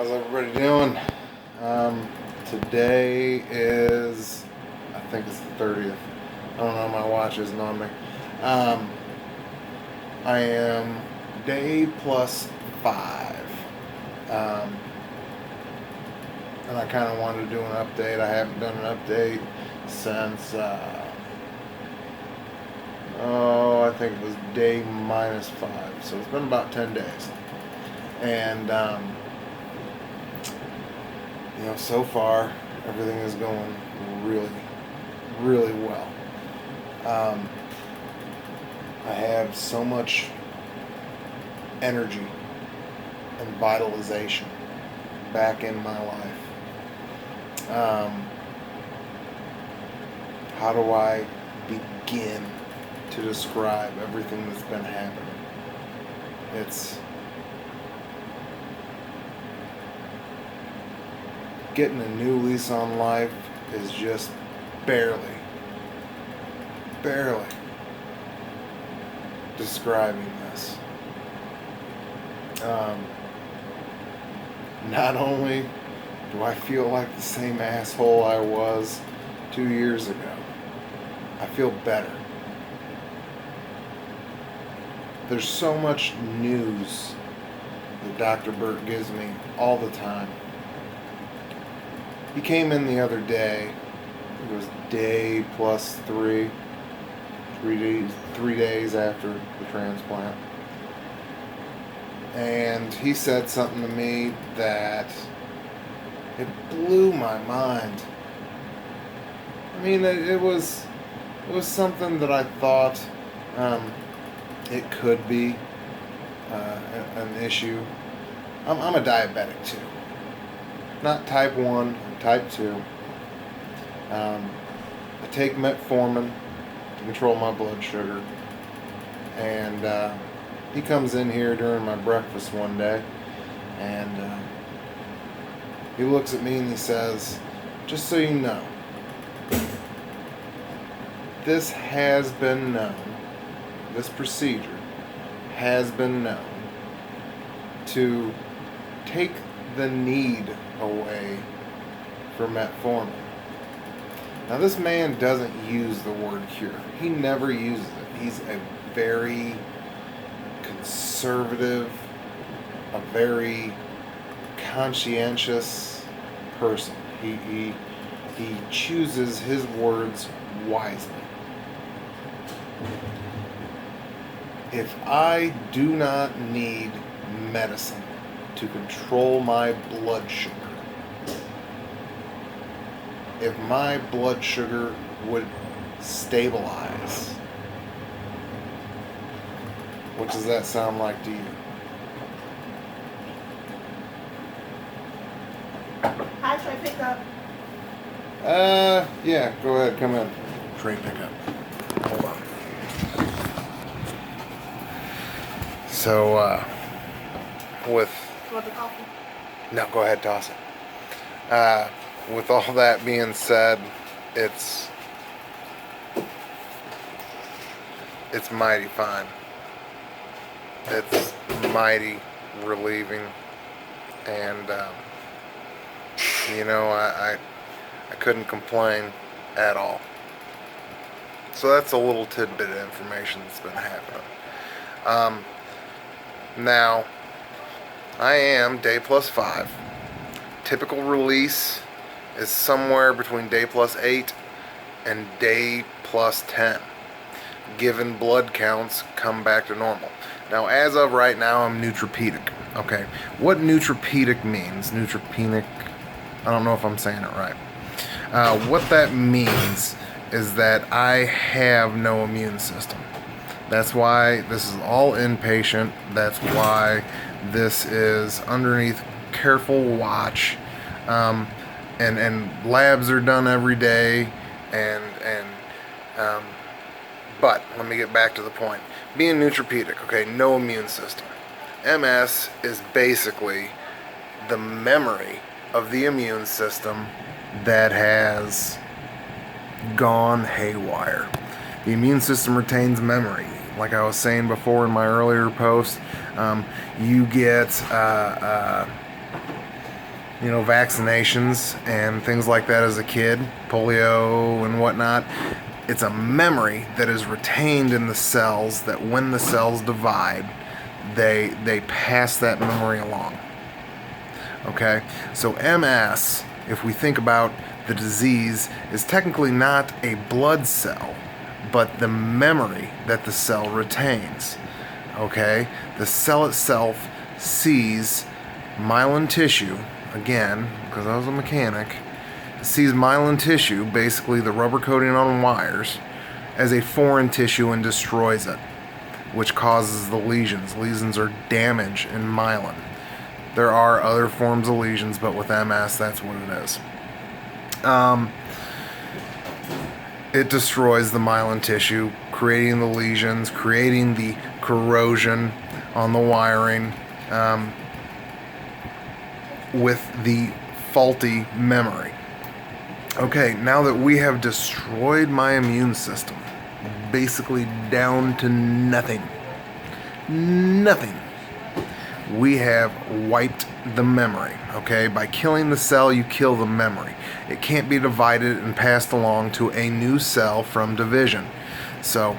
How's everybody doing? Today is, I think it's the 30th. I don't know, my watch isn't on me. I am day plus 5. And I kind of wanted to do an update. I haven't done an update since, I think it was day minus 5. So it's been about 10 days. And, so far, everything is going really, really well. I have so much energy and vitalization back in my life. How do I begin to describe everything that's been happening? It's getting a new lease on life is just barely describing this. Not only do I feel like the same asshole I was 2 years ago, I feel better. There's so much news that Dr. Burt gives me all the time. He came in the other day. It was day plus 3 days after the transplant. And he said something to me that it blew my mind. I mean, it was something that I thought it could be an issue. I'm a diabetic too. Not type 1, type 2. I take metformin to control my blood sugar. And he comes in here during my breakfast one day, and he looks at me and he says, "Just so you know, this has been known, this procedure has been known to take the need away for metformin." Now, this man doesn't use the word cure. He never uses it. He's a very conservative, a very conscientious person. He chooses his words wisely. If I do not need medicine to control my blood sugar, if my blood sugar would stabilize, what does that sound like to you? Hi, tray pickup. Yeah, go ahead, come in. Tray pickup. Hold on. So, with... You want the coffee? No, go ahead, toss it. With all that being said, it's mighty fine. It's mighty relieving, and I couldn't complain at all. So that's a little tidbit of information that's been happening. Now, I am day plus 5. Typical release is somewhere between day plus 8 and day plus 10. Given blood counts come back to normal. Now, as of right now, I'm neutropenic. Okay, what neutropenic means? Neutropenic, I don't know if I'm saying it right. What that means is that I have no immune system. That's why this is all inpatient. That's why this is underneath careful watch. And labs are done every day, but let me get back to the point. Being neutropenic, okay, no immune system. MS is basically the memory of the immune system that has gone haywire. The immune system retains memory. Like I was saying before in my earlier post, you get vaccinations and things like that as a kid, polio and whatnot, it's a memory that is retained in the cells that when the cells divide, they pass that memory along. Okay? So MS, if we think about the disease, is technically not a blood cell, but the memory that the cell retains. Okay? The cell itself sees myelin tissue, again, because I was a mechanic, sees myelin tissue, basically the rubber coating on wires, as a foreign tissue and destroys it, which causes the lesions. Lesions are damage in myelin. There are other forms of lesions, but with MS, that's what it is. It destroys the myelin tissue, creating the lesions, creating the corrosion on the wiring, with the faulty memory. Okay, now that we have destroyed my immune system, basically down to nothing, we have wiped the memory. Okay, by killing the cell, you kill the memory. It can't be divided and passed along to a new cell from division. So,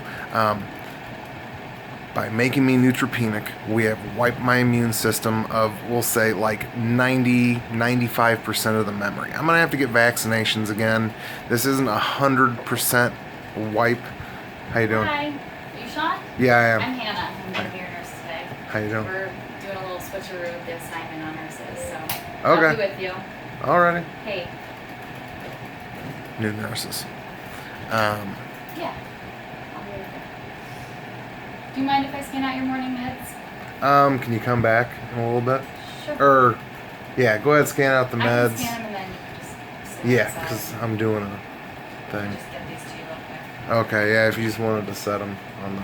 by making me neutropenic, we have wiped my immune system of, we'll say, like 95% of the memory. I'm going to have to get vaccinations again. This isn't 100% wipe. How you doing? Hi. Are you Sean? Yeah, I am. I'm Hannah. I'm going to be your nurse today. How you doing? We're doing a little switcheroo with the assignment on nurses, so Okay. I'll be with you. Alrighty. Hey. New nurses. Yeah. I'll be with you. Do you mind if I scan out your morning meds? Can you come back in a little bit? Sure. Yeah, go ahead, scan out the I meds. can scan them and then you can just sit Yeah, inside. because I'm doing a thing. Just get these to you real quick. Okay, yeah, if you just wanted to set them on the...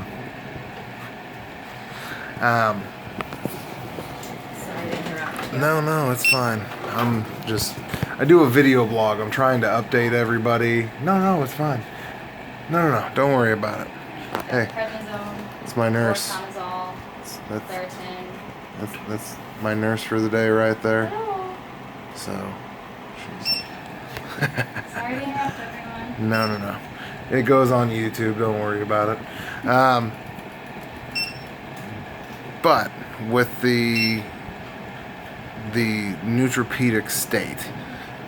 Sorry to interrupt you. No, it's fine. I do a video blog. I'm trying to update everybody. No, it's fine. No, don't worry about it. Hey, Prednisone. it's my nurse. Clomazole. That's, Claritin. that's my nurse for the day right there. Hello. So, she's... Sorry to interrupt everyone. No. It goes on YouTube. Don't worry about it. But with the neutropenic state,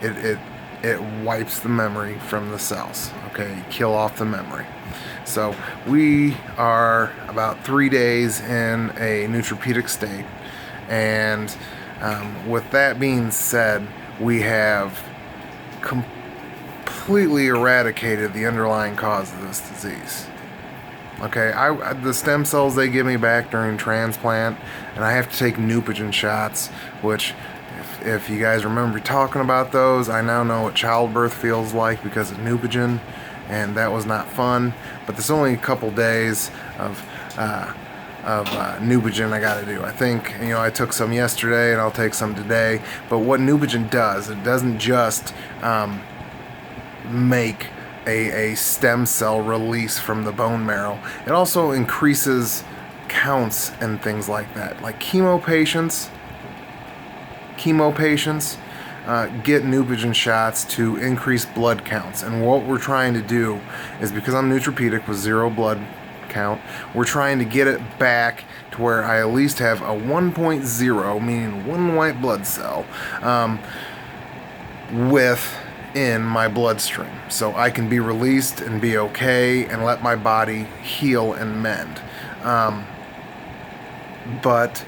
it wipes the memory from the cells. Okay, you kill off the memory. So we are about 3 days in a neutropenic state, and with that being said, we have completely eradicated the underlying cause of this disease. Okay, the stem cells they give me back during transplant, and I have to take Neupogen shots, which, if you guys remember talking about those, I now know what childbirth feels like because of Neupogen, and that was not fun. But there's only a couple days of Neupogen I got to do. I think, I took some yesterday, and I'll take some today. But what Neupogen does, it doesn't just make a stem cell release from the bone marrow. It also increases counts and things like that. Like chemo patients get Neupogen shots to increase blood counts. And what we're trying to do is, because I'm neutropenic with 0 blood count, we're trying to get it back to where I at least have a 1.0, meaning 1 white blood cell, within my bloodstream, so I can be released and be okay and let my body heal and mend. But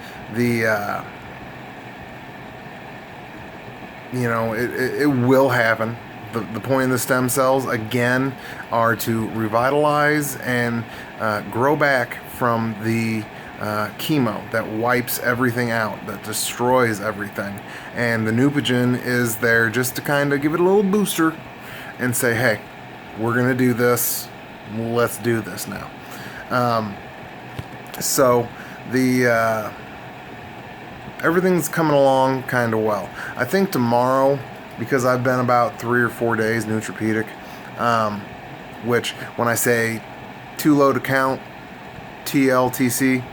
it will happen. The point of the stem cells, again, are to revitalize and grow back from the chemo that wipes everything out, that destroys everything. And the Neupogen is there just to kind of give it a little booster and say, hey, we're going to do this. Let's do this now. So everything's coming along kind of well. I think tomorrow, because I've been about 3 or 4 days neutropenic, which when I say too low to count, TLTC,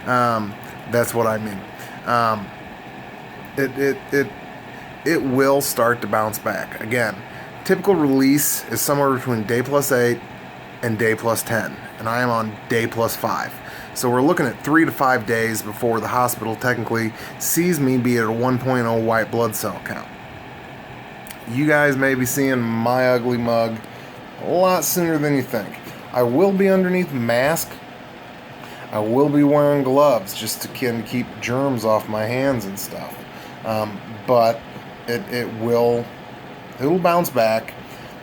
that's what I mean. it will start to bounce back. Again, typical release is somewhere between day+8 and day+10, and I am on day+5. So we're looking at 3 to 5 days before the hospital technically sees me be at a 1.0 white blood cell count. You guys may be seeing my ugly mug a lot sooner than you think. I will be underneath mask. I will be wearing gloves just to keep germs off my hands and stuff. But it'll bounce back.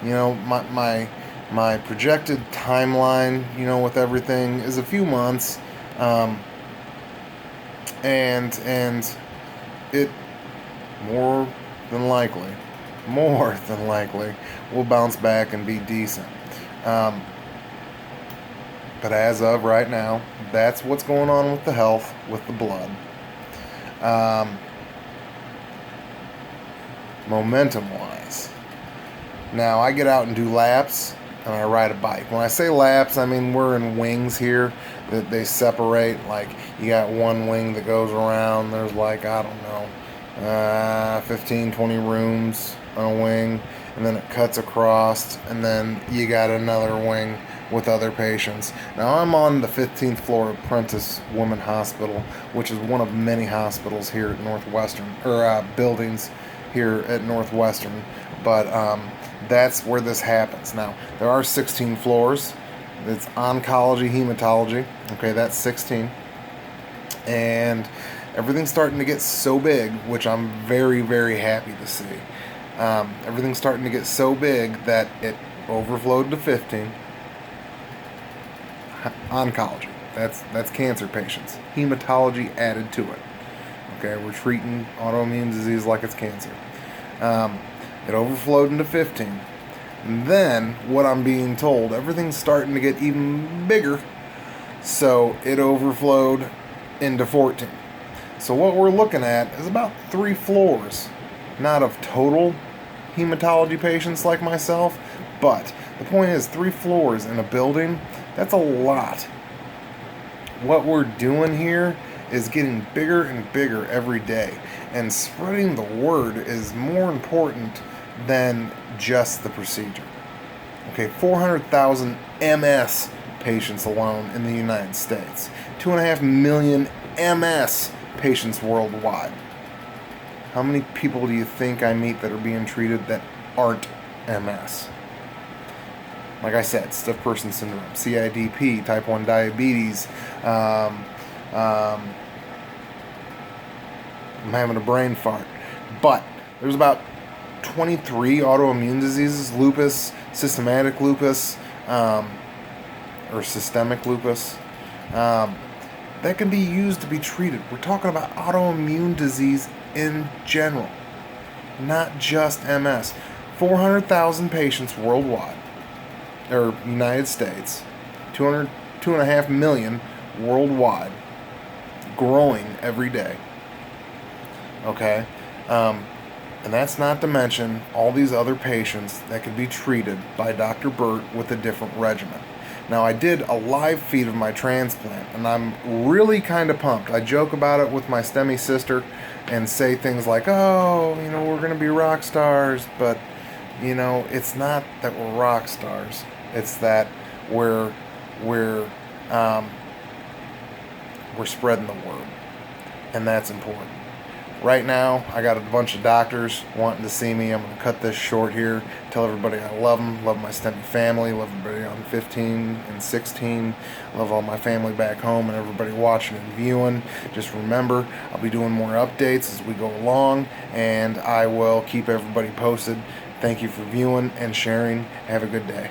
You know, my projected timeline, you know, with everything is a few months, and it more than likely will bounce back and be decent. But as of right now, that's what's going on with the health, with the blood. Momentum-wise, now I get out and do laps, and I ride a bike. When I say laps, I mean we're in wings here that they separate. Like, you got one wing that goes around. There's like, I don't know, 15, 20 rooms on a wing, and then it cuts across, and then you got another wing with other patients. Now I'm on the 15th floor of Prentice Women Hospital, which is one of many hospitals here at Northwestern, or buildings here at Northwestern, but that's where this happens. Now, there are 16 floors. It's oncology, hematology. Okay, that's 16. And everything's starting to get so big, which I'm very, very happy to see. Everything's starting to get so big that it overflowed to 15. Oncology. That's cancer patients. Hematology added to it. Okay, we're treating autoimmune disease like it's cancer. It overflowed into 15. And then, what I'm being told, everything's starting to get even bigger, so it overflowed into 14. So what we're looking at is about 3 floors, not of total hematology patients like myself, but the point is 3 floors in a building, that's a lot. What we're doing here is getting bigger and bigger every day, and spreading the word is more important than just the procedure. Okay, 400,000 MS patients alone in the United States, 2.5 million MS patients worldwide. How many people do you think I meet that are being treated that aren't MS? Like I said, stiff person syndrome, CIDP, type 1 diabetes. I'm having a brain fart. But there's about 23 autoimmune diseases: lupus, systematic lupus, or systemic lupus, that can be used to be treated. We're talking about autoimmune disease in general, not just MS. 400,000 patients worldwide, or United States, 2.5 million worldwide, growing every day. Okay? And that's not to mention all these other patients that could be treated by Dr. Burt with a different regimen. Now, I did a live feed of my transplant, and I'm really kind of pumped. I joke about it with my STEMI sister and say things like, oh, you know, we're going to be rock stars, but, you know, it's not that we're rock stars. It's that we're spreading the word, and that's important. Right now, I got a bunch of doctors wanting to see me. I'm going to cut this short here. Tell everybody I love them. Love my STEMI family. Love everybody on 15 and 16. Love all my family back home and everybody watching and viewing. Just remember, I'll be doing more updates as we go along, and I will keep everybody posted. Thank you for viewing and sharing. Have a good day.